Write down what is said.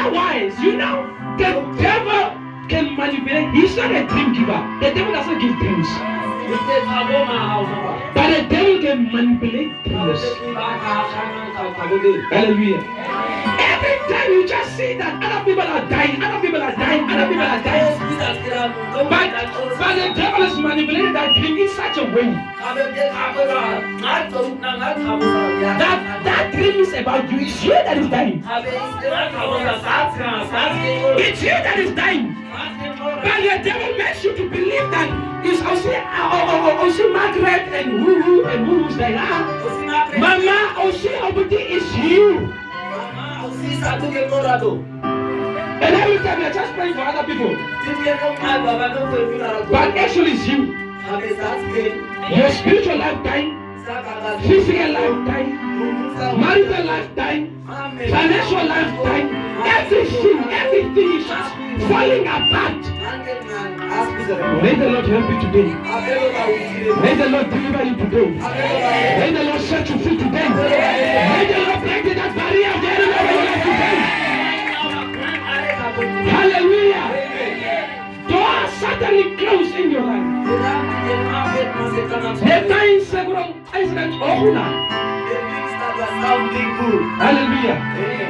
Otherwise, the devil can manipulate. He's not a dream giver. The devil doesn't give dreams. But the devil can manipulate dreams. Hallelujah. Every time you just see that other people are dying, other people are dying, other people are dying. But the devil is manipulating that dream in such a way that dream is about you. It's you that is dying. It's you that is dying. But the devil makes you to believe that it's also Margaret and who's dying. Mama, it's you. And every time you're just praying for other people. But actually it's you. Your spiritual life dying, physical life dying, marital life dying, financial life dying, everything is just falling apart. May the Lord help you today. May the Lord deliver you today. May the Lord set you free today. May the Lord break that barrier of the enemy of your life today. Hallelujah. Doors suddenly close in your life. The time several Hallelujah.